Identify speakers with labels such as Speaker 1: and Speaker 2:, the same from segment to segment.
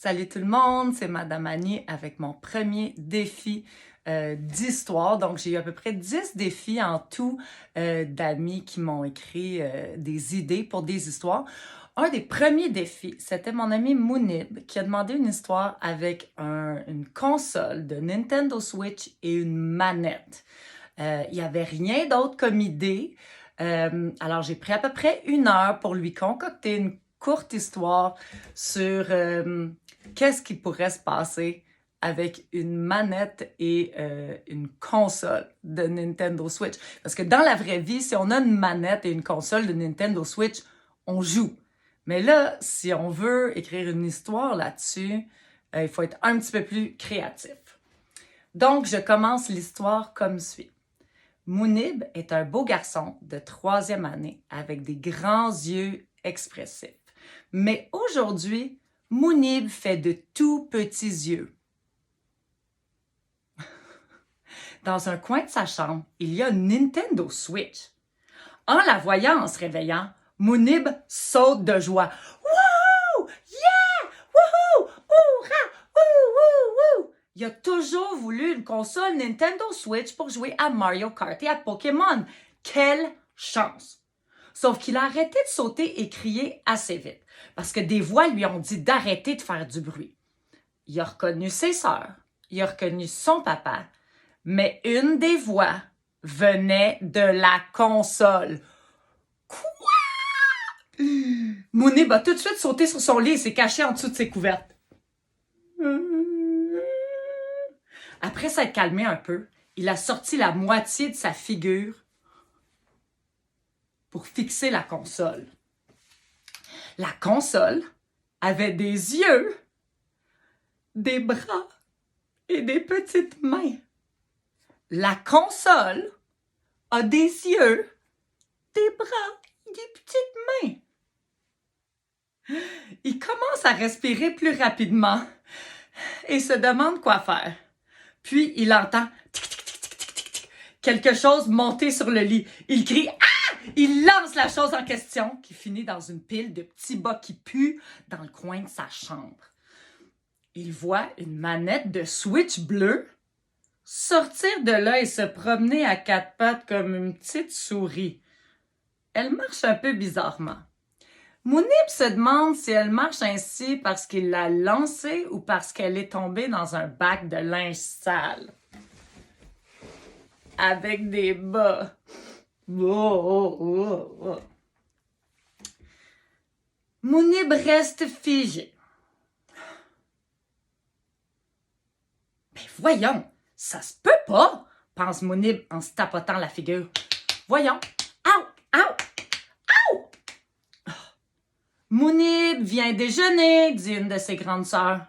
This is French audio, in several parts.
Speaker 1: Salut tout le monde, c'est Madame Annie avec mon premier défi d'histoire. Donc, j'ai eu à peu près 10 défis en tout d'amis qui m'ont écrit des idées pour des histoires. Un des premiers défis, c'était mon ami Mounib qui a demandé une histoire avec une console de Nintendo Switch et une manette. Il n'y avait rien d'autre comme idée. Alors, j'ai pris à peu près 1 heure pour lui concocter une courte histoire sur qu'est-ce qui pourrait se passer avec une manette et une console de Nintendo Switch. Parce que dans la vraie vie, si on a une manette et une console de Nintendo Switch, on joue. Mais là, si on veut écrire une histoire là-dessus, il faut être un petit peu plus créatif. Donc, je commence l'histoire comme suit. Mounib est un beau garçon de 3e année avec des grands yeux expressifs. Mais aujourd'hui, Mounib fait de tout petits yeux. Dans un coin de sa chambre, il y a une Nintendo Switch. En la voyant en se réveillant, Mounib saute de joie. Wouh! Yeah! Wouhou! Hourra! Wouh! Wouh! Wouh! Il a toujours voulu une console Nintendo Switch pour jouer à Mario Kart et à Pokémon. Quelle chance! Sauf qu'il a arrêté de sauter et crier assez vite, parce que des voix lui ont dit d'arrêter de faire du bruit. Il a reconnu ses sœurs, il a reconnu son papa, mais une des voix venait de la console. Quoi? Mounib a tout de suite sauté sur son lit et s'est caché en dessous de ses couvertes. Après s'être calmé un peu, il a sorti la moitié de sa figure pour fixer la console. La console avait des yeux, des bras et des petites mains. La console a des yeux, des bras et des petites mains. Il commence à respirer plus rapidement et se demande quoi faire. Puis il entend tic, tic, tic, tic, tic, tic, tic, quelque chose monter sur le lit. Il crie « Ah! » Il lance la chose en question qui finit dans une pile de petits bas qui puent dans le coin de sa chambre. Il voit une manette de Switch bleue sortir de là et se promener à 4 pattes comme une petite souris. Elle marche un peu bizarrement. Mounib se demande si elle marche ainsi parce qu'il l'a lancée ou parce qu'elle est tombée dans un bac de linge sale. Avec des bas. Mounib reste figé. Mais voyons, ça se peut pas, pense Mounib en se tapotant la figure. Voyons. Aou, aou, aou! Mounib vient déjeuner, dit une de ses grandes sœurs.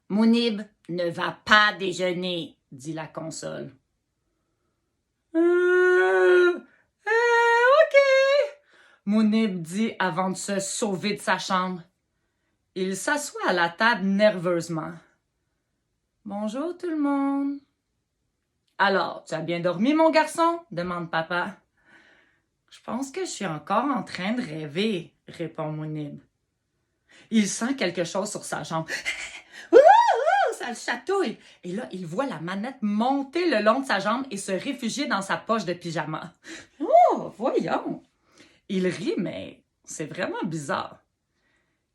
Speaker 1: Mounib ne va pas déjeuner, dit la console. OK, Mounib dit avant de se sauver de sa chambre. Il s'assoit à la table nerveusement. Bonjour tout le monde. Alors, tu as bien dormi, mon garçon? Demande papa. Je pense que je suis encore en train de rêver, répond Mounib. Il sent quelque chose sur sa jambe. Ça le chatouille. Et là, il voit la manette monter le long de sa jambe et se réfugier dans sa poche de pyjama. Oh, voyons. Il rit, mais c'est vraiment bizarre.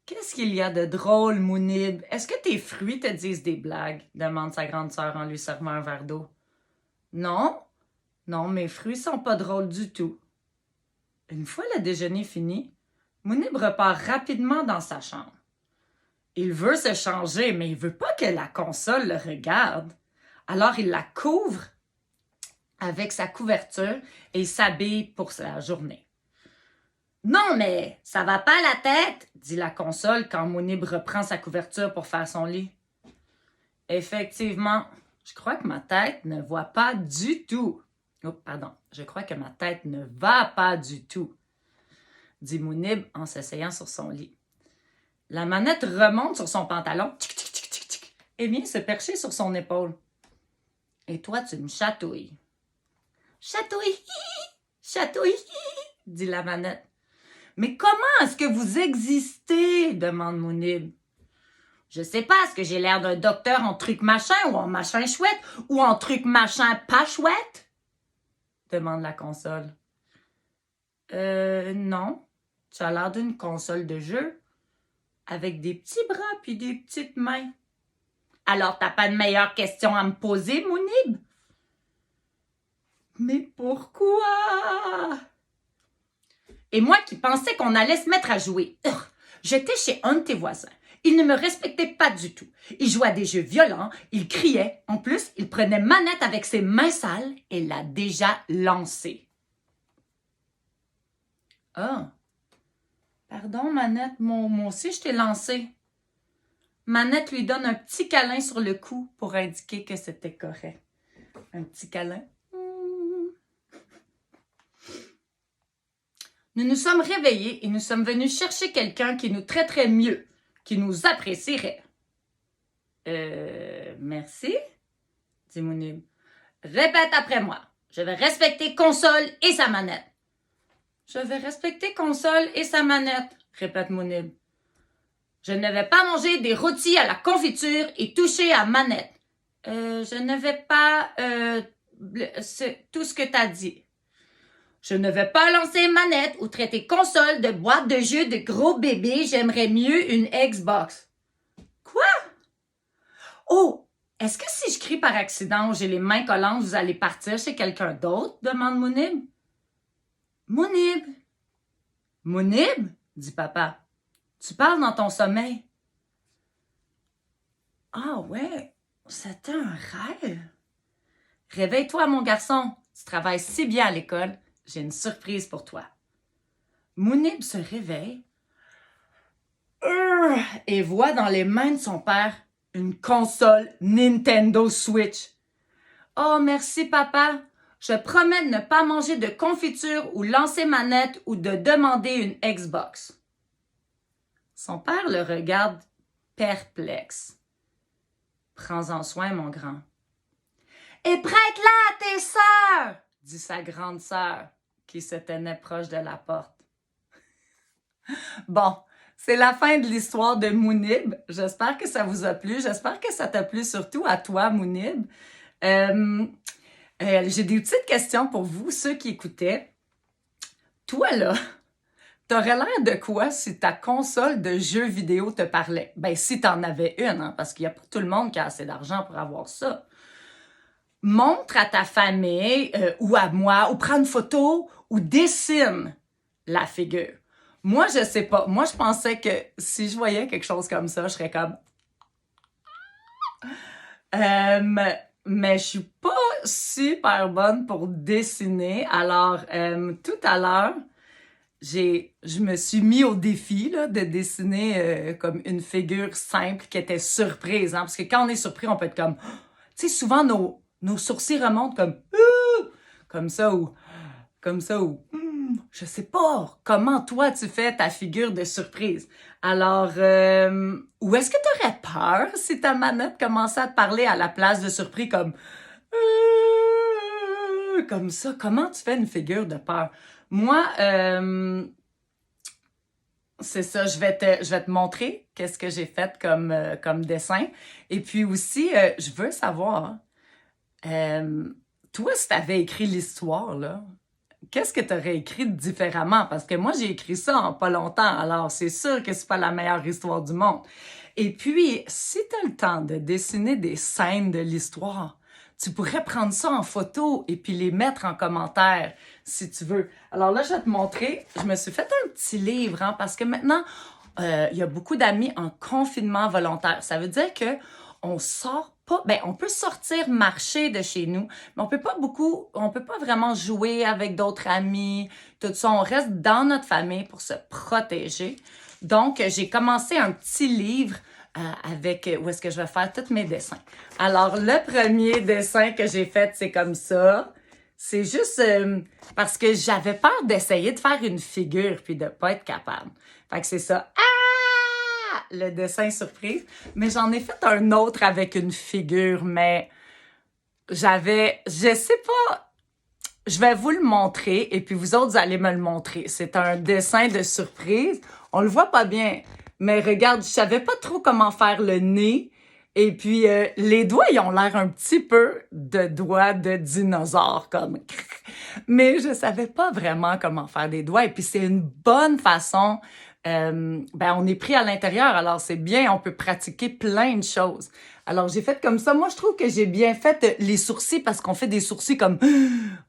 Speaker 1: Qu'est-ce qu'il y a de drôle, Mounib? Est-ce que tes fruits te disent des blagues? Demande sa grande sœur en lui servant un verre d'eau. Non, mes fruits sont pas drôles du tout. Une fois le déjeuner fini, Mounib repart rapidement dans sa chambre. Il veut se changer, mais il veut pas que la console le regarde. Alors il la couvre avec sa couverture et il s'habille pour la journée. Non, mais ça va pas la tête, dit la console quand Mounib reprend sa couverture pour faire son lit. Effectivement, je crois que ma tête ne voit pas du tout. Oh, pardon, je crois que ma tête ne va pas du tout, dit Mounib en s'asseyant sur son lit. La manette remonte sur son pantalon, tic, tic, tic, tic, tic, et vient se percher sur son épaule. Et toi, tu me chatouilles. Chatouille, chatouille, dit la manette. Mais comment est-ce que vous existez? Demande Mounib. Je sais pas, est-ce que j'ai l'air d'un docteur en truc machin ou en machin chouette ou en truc machin pas chouette? Demande la console. Non. Tu as l'air d'une console de jeu avec des petits bras puis des petites mains. Alors, t'as pas de meilleure question à me poser, Mounib? Mais pourquoi? Et moi qui pensais qu'on allait se mettre à jouer. J'étais chez un de tes voisins. Il ne me respectait pas du tout. Il jouait à des jeux violents, il criait. En plus, il prenait manette avec ses mains sales et l'a déjà lancé. Ah, pardon, Manette, moi aussi je t'ai lancé. Manette lui donne un petit câlin sur le cou pour indiquer que c'était correct. Un petit câlin. Nous nous sommes réveillés et nous sommes venus chercher quelqu'un qui nous traiterait mieux, qui nous apprécierait. Merci, dit Mounib. Répète après moi. Je vais respecter console et sa manette. Je vais respecter console et sa manette, répète Mounib. Je ne vais pas manger des rôtis à la confiture et toucher à manette. Je ne vais pas... c'est tout ce que t'as dit. Je ne vais pas lancer manette ou traiter console de boîte de jeux de gros bébés. J'aimerais mieux une Xbox. Quoi? Oh! Est-ce que si je crie par accident ou j'ai les mains collantes, vous allez partir chez quelqu'un d'autre? Demande Mounib. Mounib! Mounib? Dit papa. Tu parles dans ton sommeil. Ah ouais, c'était un rêve. Réveille-toi, mon garçon. Tu travailles si bien à l'école. J'ai une surprise pour toi. Mounib se réveille et voit dans les mains de son père une console Nintendo Switch. Oh, merci, papa. Je promets de ne pas manger de confiture ou lancer manette ou de demander une Xbox. Son père le regarde perplexe. Prends-en soin, mon grand. Et prête-la à tes sœurs, dit sa grande sœur, qui se tenait proche de la porte. Bon, c'est la fin de l'histoire de Mounib. J'espère que ça vous a plu. J'espère que ça t'a plu, surtout à toi, Mounib. J'ai des petites questions pour vous, ceux qui écoutaient. Toi, là, t'aurais l'air de quoi si ta console de jeux vidéo te parlait? Ben, si t'en avais une, hein, parce qu'il n'y a pas tout le monde qui a assez d'argent pour avoir ça. Montre à ta famille ou à moi, ou prends une photo, ou dessine la figure. Moi, je sais pas. Moi, je pensais que si je voyais quelque chose comme ça, je serais comme... mais je suis pas super bonne pour dessiner. Alors, tout à l'heure, je me suis mis au défi là, de dessiner comme une figure simple qui était surprise. Hein, parce que quand on est surpris, on peut être comme... Tu sais, souvent, nos sourcils remontent comme ça ou je sais pas comment toi tu fais ta figure de surprise. Alors, ou est-ce que tu aurais peur si ta manette commençait à te parler à la place de surpris comme ça? Comment tu fais une figure de peur? Moi, c'est ça, je vais te montrer qu'est-ce que j'ai fait comme dessin. Et puis aussi, je veux savoir, toi, si tu avais écrit l'histoire, là, qu'est-ce que tu aurais écrit différemment? Parce que moi, j'ai écrit ça en pas longtemps, alors c'est sûr que c'est pas la meilleure histoire du monde. Et puis, si tu as le temps de dessiner des scènes de l'histoire, tu pourrais prendre ça en photo et puis les mettre en commentaire, si tu veux. Alors là, je vais te montrer. Je me suis fait un petit livre, hein, parce que maintenant, il y a beaucoup d'amis en confinement volontaire. Ça veut dire que on sort pas, ben on peut sortir marcher de chez nous, mais on peut pas vraiment jouer avec d'autres amis, tout ça, on reste dans notre famille pour se protéger. Donc, j'ai commencé un petit livre avec où est-ce que je vais faire tous mes dessins. Alors, le premier dessin que j'ai fait, c'est comme ça. C'est juste parce que j'avais peur d'essayer de faire une figure puis de pas être capable. Fait que c'est ça. Le dessin surprise, mais j'en ai fait un autre avec une figure, mais je sais pas, je vais vous le montrer et puis vous autres, vous allez me le montrer. C'est un dessin de surprise, on le voit pas bien, Mais regarde, je savais pas trop comment faire le nez. Et puis, les doigts, ils ont l'air un petit peu de doigts de dinosaures, comme. Mais je savais pas vraiment comment faire des doigts. Et puis, c'est une bonne façon. On est pris à l'intérieur, alors c'est bien, on peut pratiquer plein de choses. Alors, j'ai fait comme ça. Moi, je trouve que j'ai bien fait les sourcils parce qu'on fait des sourcils comme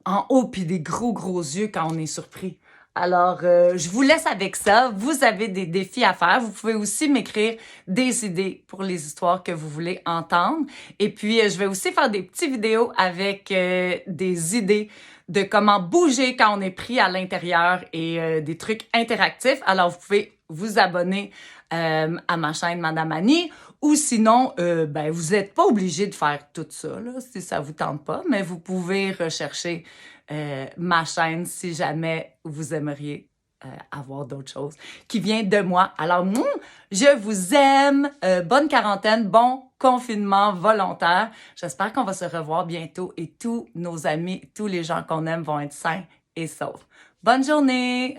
Speaker 1: en haut puis des gros, gros yeux quand on est surpris. Alors, je vous laisse avec ça. Vous avez des défis à faire. Vous pouvez aussi m'écrire des idées pour les histoires que vous voulez entendre. Et puis, je vais aussi faire des petites vidéos avec des idées de comment bouger quand on est pris à l'intérieur et des trucs interactifs. Alors, vous pouvez vous abonner à ma chaîne Madame Annie ou sinon, vous n'êtes pas obligé de faire tout ça là, si ça vous tente pas, mais vous pouvez rechercher ma chaîne si jamais vous aimeriez avoir d'autres choses qui viennent de moi. Alors, je vous aime. Bonne quarantaine, bon confinement volontaire. J'espère qu'on va se revoir bientôt et tous nos amis, tous les gens qu'on aime vont être sains et saufs. Bonne journée!